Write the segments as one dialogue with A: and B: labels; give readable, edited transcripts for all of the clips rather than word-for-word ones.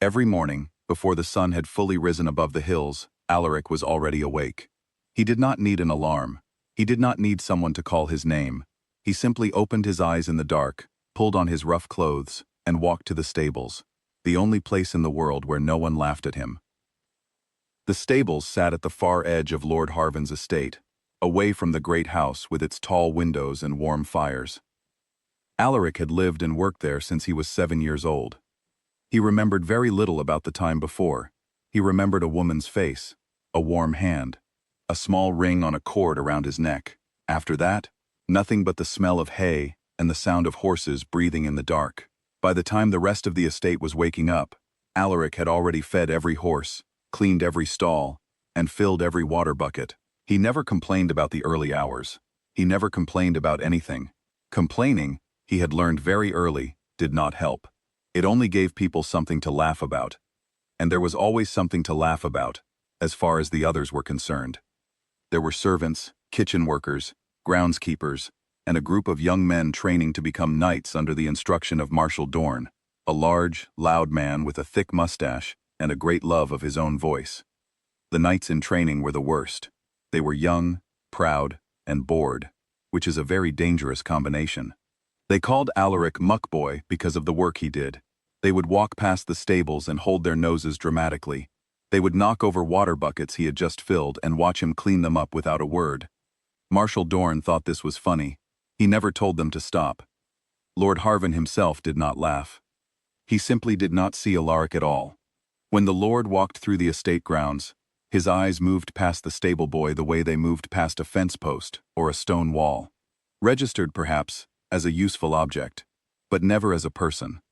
A: Every morning, before the sun had fully risen above the hills, Alaric was already awake. He did not need an alarm. He did not need someone to call his name. He simply opened his eyes in the dark, pulled on his rough clothes, and walked to the stables, the only place in the world where no one laughed at him. The stables sat at the far edge of Lord Harvin's estate, away from the great house with its tall windows and warm fires. Alaric had lived and worked there since he was 7 years old. He remembered very little about the time before. He remembered a woman's face, a warm hand, a small ring on a cord around his neck. After that, nothing but the smell of hay and the sound of horses breathing in the dark. By the time the rest of the estate was waking up, Alaric had already fed every horse, cleaned every stall, and filled every water bucket. He never complained about the early hours. He never complained about anything. Complaining, he had learned very early, did not help. It only gave people something to laugh about. And there was always something to laugh about, as far as the others were concerned. There were servants, kitchen workers, groundskeepers, and a group of young men training to become knights under the instruction of Marshal Dorn, a large, loud man with a thick mustache and a great love of his own voice. The knights in training were the worst. They were young, proud, and bored, which is a very dangerous combination. They called Alaric Muckboy because of the work he did. They would walk past the stables and hold their noses dramatically. They would knock over water buckets he had just filled and watch him clean them up without a word. Marshal Dorn thought this was funny. He never told them to stop. Lord Harvin himself did not laugh. He simply did not see Alaric at all. When the Lord walked through the estate grounds, his eyes moved past the stable boy the way they moved past a fence post or a stone wall. Registered, perhaps, as a useful object, but never as a person.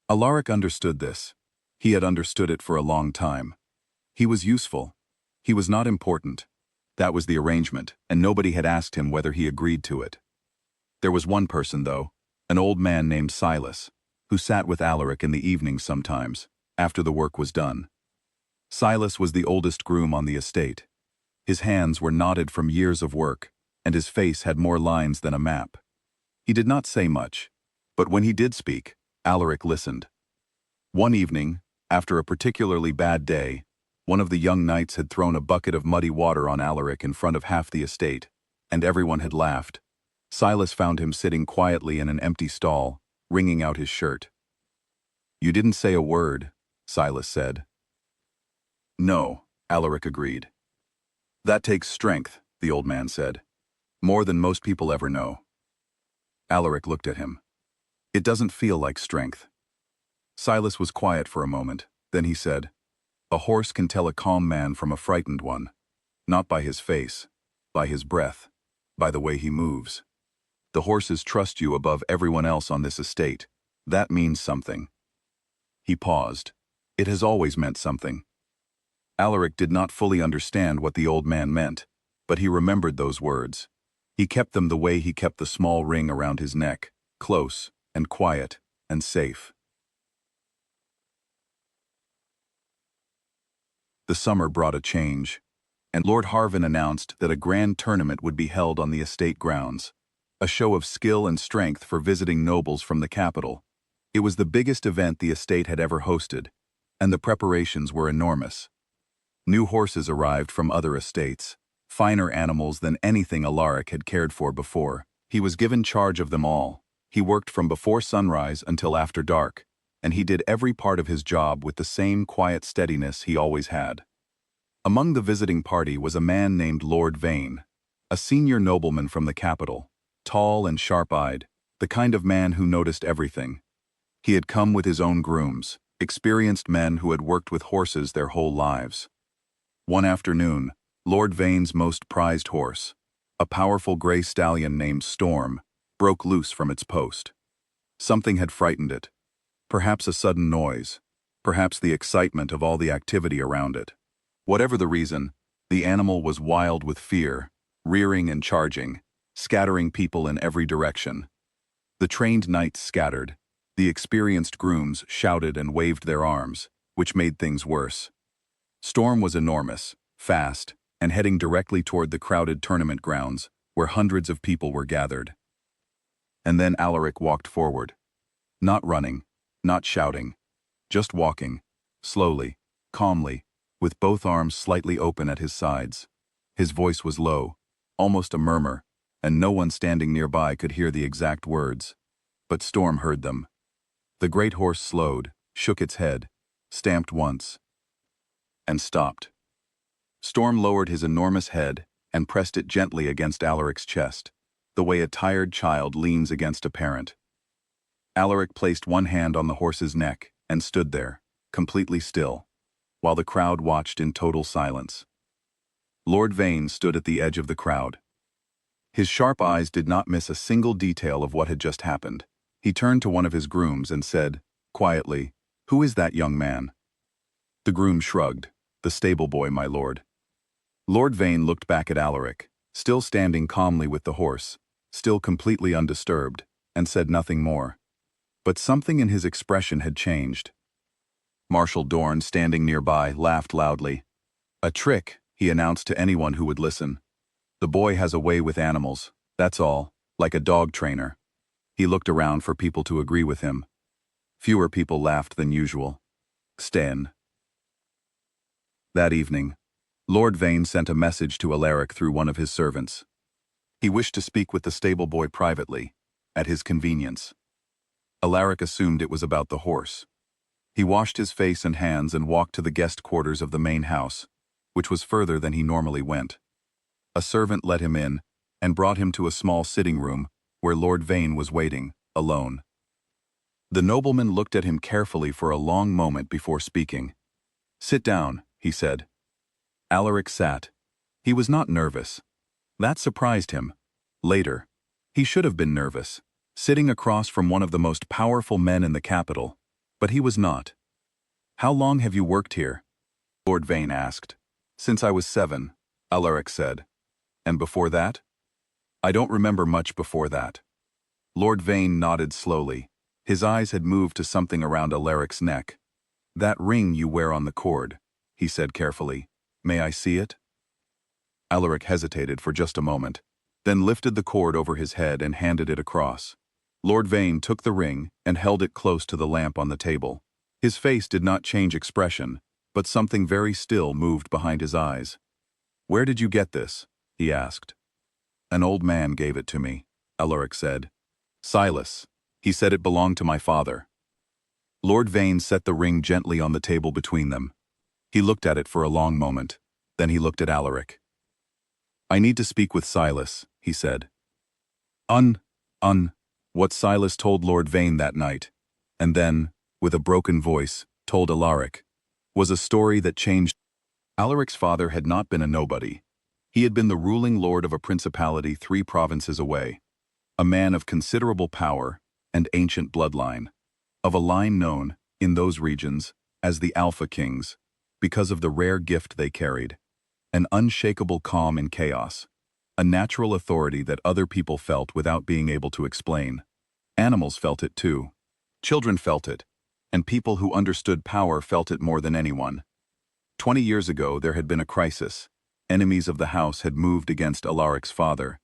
A: Alaric understood this. He had understood it for a long time. He was useful. He was not important. That was the arrangement, and nobody had asked him whether he agreed to it. There was one person, though, an old man named Silas, who sat with Alaric in the evenings sometimes, after the work was done. Silas was the oldest groom on the estate. His hands were knotted from years of work, and his face had more lines than a map. He did not say much, but when he did speak, Alaric listened. One evening, after a particularly bad day, one of the young knights had thrown a bucket of muddy water on Alaric in front of half the estate, and everyone had laughed. Silas found him sitting quietly in an empty stall, wringing out his shirt. "You didn't say a word," Silas said. "No," Alaric agreed. "That takes strength," the old man said. "More than most people ever know." Alaric looked at him. "It doesn't feel like strength." Silas was quiet for a moment, then he said, "A horse can tell a calm man from a frightened one, not by his face, by his breath, by the way he moves. The horses trust you above everyone else on this estate. That means something." He paused. It has always meant something. Alaric did not fully understand what the old man meant, but he remembered those words. He kept them the way he kept the small ring around his neck, close and quiet and safe. The summer brought a change, and Lord Harvin announced that a grand tournament would be held on the estate grounds, a show of skill and strength for visiting nobles from the capital. It was the biggest event the estate had ever hosted, and the preparations were enormous. New horses arrived from other estates, finer animals than anything Alaric had cared for before. He was given charge of them all. He worked from before sunrise until after dark, and he did every part of his job with the same quiet steadiness he always had. Among the visiting party was a man named Lord Vane, a senior nobleman from the capital, tall and sharp-eyed, the kind of man who noticed everything. He had come with his own grooms, experienced men who had worked with horses their whole lives. One afternoon, Lord Vane's most prized horse, a powerful gray stallion named Storm, broke loose from its post. Something had frightened it. Perhaps a sudden noise, perhaps the excitement of all the activity around it. Whatever the reason, the animal was wild with fear, rearing and charging, scattering people in every direction. The trained knights scattered. The experienced grooms shouted and waved their arms, which made things worse. Storm was enormous, fast, and heading directly toward the crowded tournament grounds, where hundreds of people were gathered. And then Alaric walked forward. Not running, not shouting, just walking, slowly, calmly, with both arms slightly open at his sides. His voice was low, almost a murmur, and no one standing nearby could hear the exact words. But Storm heard them. The great horse slowed, shook its head, stamped once, and stopped. Storm lowered his enormous head and pressed it gently against Alaric's chest, the way a tired child leans against a parent. Alaric placed one hand on the horse's neck and stood there, completely still, while the crowd watched in total silence. Lord Vane stood at the edge of the crowd. His sharp eyes did not miss a single detail of what had just happened. He turned to one of his grooms and said, quietly, "Who is that young man?" The groom shrugged. "The stable boy, my lord." Lord Vane looked back at Alaric, still standing calmly with the horse, still completely undisturbed, and said nothing more. But something in his expression had changed. Marshal Dorn, standing nearby, laughed loudly. "A trick," he announced to anyone who would listen. "The boy has a way with animals, that's all, like a dog trainer." He looked around for people to agree with him. Fewer people laughed than usual. Sten. That evening, Lord Vane sent a message to Alaric through one of his servants. He wished to speak with the stable boy privately, at his convenience. Alaric assumed it was about the horse. He washed his face and hands and walked to the guest quarters of the main house, which was further than he normally went. A servant let him in and brought him to a small sitting room where Lord Vane was waiting, alone. The nobleman looked at him carefully for a long moment before speaking. "Sit down," he said. Alaric sat. He was not nervous. That surprised him. Later, he should have been nervous, sitting across from one of the most powerful men in the capital, but he was not. "How long have you worked here?" Lord Vane asked. "Since I was 7, Alaric said. "And before that?" "I don't remember much before that." Lord Vane nodded slowly. His eyes had moved to something around Alaric's neck. "That ring you wear on the cord," he said carefully. "May I see it?" Alaric hesitated for just a moment, then lifted the cord over his head and handed it across. Lord Vane took the ring and held it close to the lamp on the table. His face did not change expression, but something very still moved behind his eyes. "Where did you get this?" he asked. "An old man gave it to me," Alaric said. "Silas. He said it belonged to my father." Lord Vane set the ring gently on the table between them. He looked at it for a long moment. Then he looked at Alaric. "I need to speak with Silas," he said. What Silas told Lord Vane that night, and then, with a broken voice, told Alaric, was a story that changed. Alaric's father had not been a nobody. He had been the ruling lord of a principality 3 provinces away, a man of considerable power and ancient bloodline, of a line known, in those regions, as the Alpha Kings, because of the rare gift they carried, an unshakable calm in chaos, a natural authority that other people felt without being able to explain. Animals felt it too. Children felt it, and people who understood power felt it more than anyone. 20 years ago there had been a crisis. Enemies of the house had moved against Alaric's father.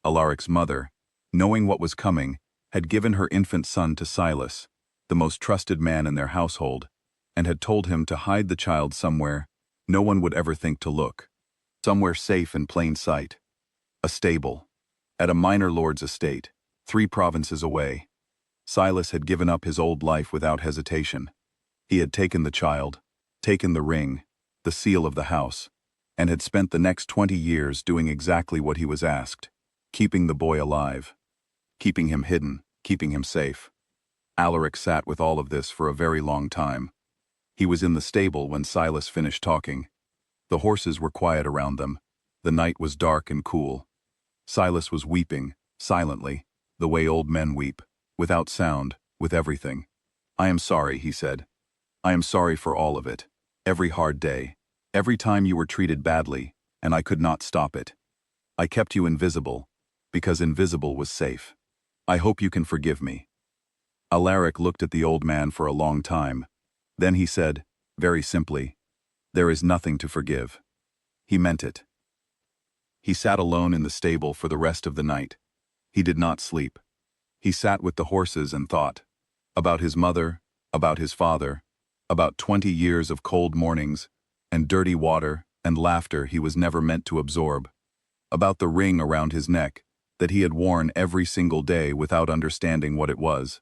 A: Alaric's mother, knowing what was coming, had given her infant son to Silas, the most trusted man in their household, and had told him to hide the child somewhere no one would ever think to look. Somewhere safe in plain sight. A stable. At a minor lord's estate, 3 provinces away. Silas had given up his old life without hesitation. He had taken the child, taken the ring, the seal of the house, and had spent the next 20 years doing exactly what he was asked, keeping the boy alive, keeping him hidden, keeping him safe. Alaric sat with all of this for a very long time. He was in the stable when Silas finished talking. The horses were quiet around them. The night was dark and cool. Silas was weeping, silently, the way old men weep, without sound, with everything. "I am sorry," he said. "I am sorry for all of it. Every hard day. Every time you were treated badly, and I could not stop it. I kept you invisible, because invisible was safe. I hope you can forgive me." Alaric looked at the old man for a long time. Then he said, very simply, "There is nothing to forgive." He meant it. He sat alone in the stable for the rest of the night. He did not sleep. He sat with the horses and thought. About his mother, about his father, about 20 years of cold mornings, and dirty water and laughter he was never meant to absorb, about the ring around his neck that he had worn every single day without understanding what it was.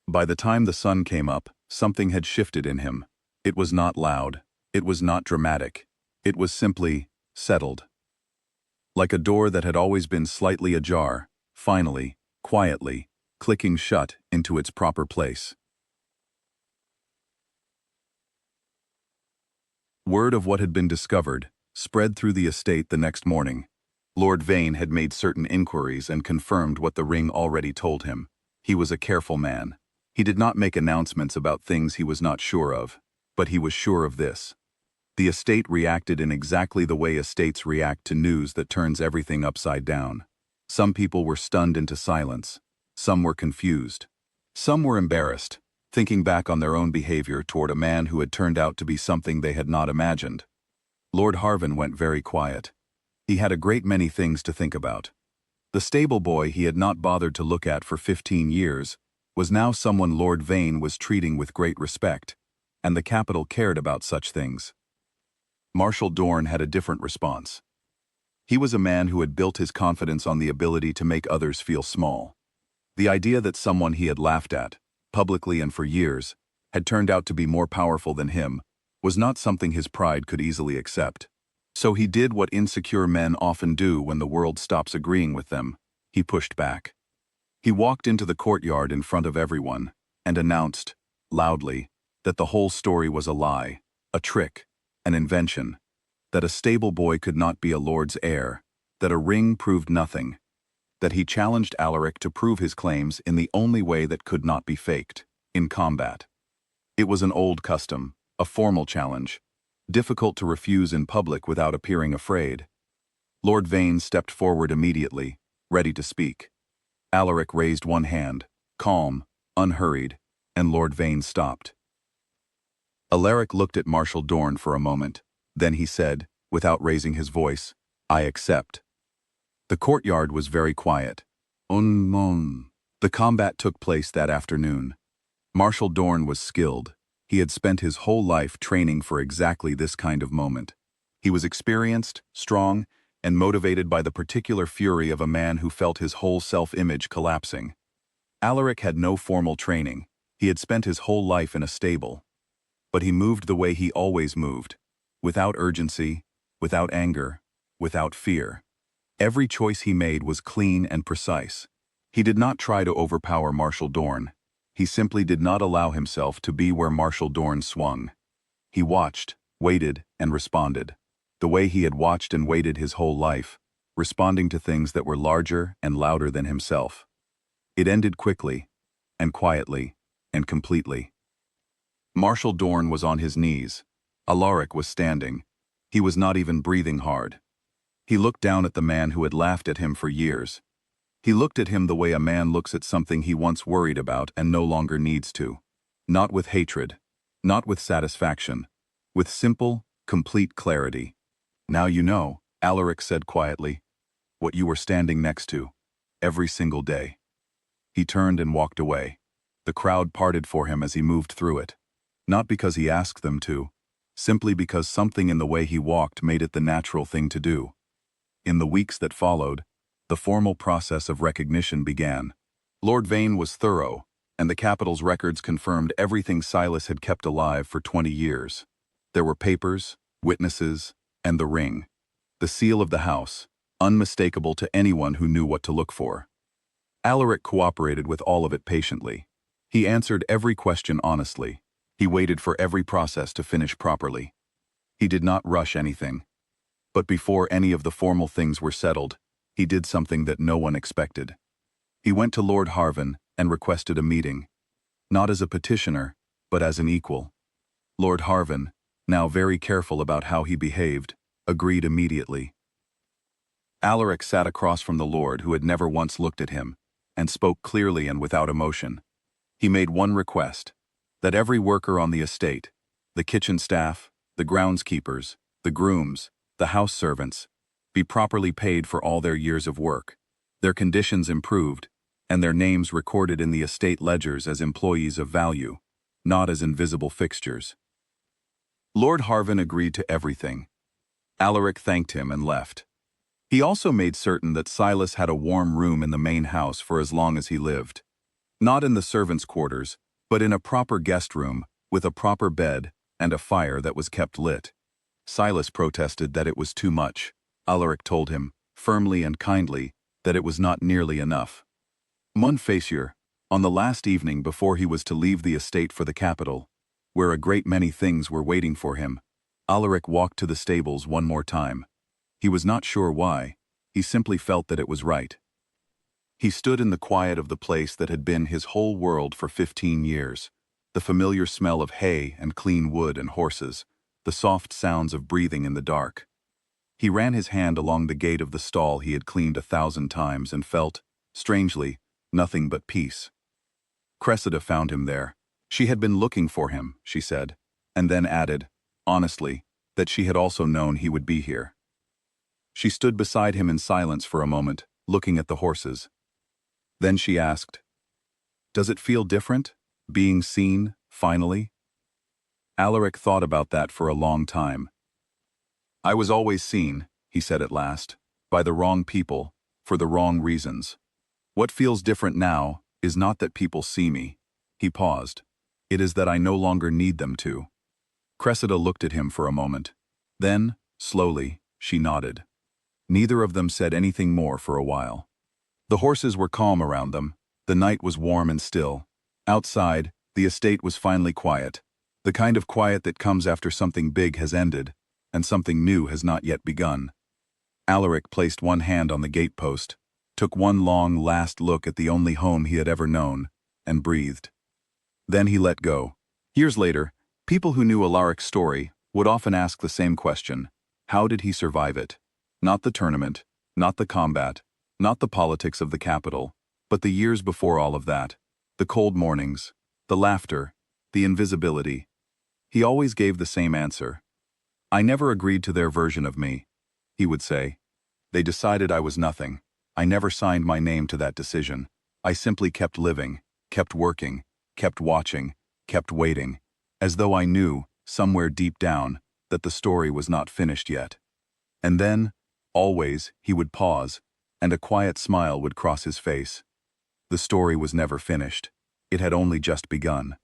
A: By the time the sun came up, something had shifted in him. It was not loud. It was not dramatic. It was simply settled. Like a door that had always been slightly ajar, finally, quietly, clicking shut into its proper place. Word of what had been discovered spread through the estate the next morning. Lord Vane had made certain inquiries and confirmed what the ring already told him. He was a careful man. He did not make announcements about things he was not sure of, but he was sure of this. The estate reacted in exactly the way estates react to news that turns everything upside down. Some people were stunned into silence. Some were confused. Some were embarrassed, thinking back on their own behavior toward a man who had turned out to be something they had not imagined. Lord Harvin went very quiet. He had a great many things to think about. The stable boy he had not bothered to look at for 15 years was now someone Lord Vane was treating with great respect, and the capital cared about such things. Marshal Dorn had a different response. He was a man who had built his confidence on the ability to make others feel small. The idea that someone he had laughed at, publicly and for years, had turned out to be more powerful than him was not something his pride could easily accept. So he did what insecure men often do when the world stops agreeing with them. He pushed back. He walked into the courtyard in front of everyone and announced, loudly, that the whole story was a lie, a trick, an invention, that a stable boy could not be a lord's heir, that a ring proved nothing, that he challenged Alaric to prove his claims in the only way that could not be faked, in combat. It was an old custom, a formal challenge, difficult to refuse in public without appearing afraid. Lord Vane stepped forward immediately, ready to speak. Alaric raised one hand, calm, unhurried, and Lord Vane stopped. Alaric looked at Marshal Dorn for a moment. Then he said, without raising his voice, "I accept." The courtyard was very quiet. The combat took place that afternoon. Marshal Dorn was skilled. He had spent his whole life training for exactly this kind of moment. He was experienced, strong, and motivated by the particular fury of a man who felt his whole self-image collapsing. Alaric had no formal training. He had spent his whole life in a stable. But he moved the way he always moved, without urgency, without anger, without fear. Every choice he made was clean and precise. He did not try to overpower Marshal Dorn. He simply did not allow himself to be where Marshal Dorn swung. He watched, waited, and responded, the way he had watched and waited his whole life, responding to things that were larger and louder than himself. It ended quickly, and quietly, and completely. Marshal Dorn was on his knees. Alaric was standing. He was not even breathing hard. He looked down at the man who had laughed at him for years. He looked at him the way a man looks at something he once worried about and no longer needs to. Not with hatred, not with satisfaction, with simple, complete clarity. "Now you know," Alaric said quietly, "what you were standing next to, every single day." He turned and walked away. The crowd parted for him as he moved through it. Not because he asked them to, simply because something in the way he walked made it the natural thing to do. In the weeks that followed, the formal process of recognition began. Lord Vane was thorough, and the capital's records confirmed everything Silas had kept alive for 20 years. There were papers, witnesses, and the ring. The seal of the house, unmistakable to anyone who knew what to look for. Alaric cooperated with all of it patiently. He answered every question honestly. He waited for every process to finish properly. He did not rush anything. But before any of the formal things were settled, he did something that no one expected. He went to Lord Harvin and requested a meeting, not as a petitioner, but as an equal. Lord Harvin, now very careful about how he behaved, agreed immediately. Alaric sat across from the Lord who had never once looked at him, and spoke clearly and without emotion. He made one request, that every worker on the estate, the kitchen staff, the groundskeepers, the grooms, the house servants, be properly paid for all their years of work, their conditions improved, and their names recorded in the estate ledgers as employees of value. not as invisible fixtures. Lord Harvin agreed to everything. Alaric thanked him and left. He also made certain that Silas had a warm room in the main house for as long as he lived. Not in the servants' quarters, but in a proper guest room, with a proper bed and a fire that was kept lit. Silas protested that it was too much. Alaric told him, firmly and kindly, that it was not nearly enough. Monfacier, on the last evening before he was to leave the estate for the capital, where a great many things were waiting for him, Alaric walked to the stables one more time. He was not sure why, he simply felt that it was right. He stood in the quiet of the place that had been his whole world for 15 years, the familiar smell of hay and clean wood and horses, the soft sounds of breathing in the dark. He ran his hand along the gate of the stall he had cleaned 1,000 times and felt, strangely, nothing but peace. Cressida found him there. She had been looking for him, she said, and then added, honestly, that she had also known he would be here. She stood beside him in silence for a moment, looking at the horses. Then she asked, "Does it feel different, being seen, finally?" Alaric thought about that for a long time. "I was always seen," he said at last, "by the wrong people, for the wrong reasons. What feels different now is not that people see me." He paused. "It is that I no longer need them to." Cressida looked at him for a moment. Then, slowly, she nodded. Neither of them said anything more for a while. The horses were calm around them. The night was warm and still. Outside, the estate was finally quiet, the kind of quiet that comes after something big has ended, and something new has not yet begun. Alaric placed one hand on the gatepost, took one long, last look at the only home he had ever known, and breathed. Then he let go. Years later, people who knew Alaric's story would often ask the same question: how did he survive it? Not the tournament, not the combat, not the politics of the capital, but the years before all of that, the cold mornings, the laughter, the invisibility. He always gave the same answer. "I never agreed to their version of me," he would say. "They decided I was nothing. I never signed my name to that decision. I simply kept living, kept working, kept watching, kept waiting, as though I knew, somewhere deep down, that the story was not finished yet." And then, always, he would pause, and a quiet smile would cross his face. The story was never finished. It had only just begun.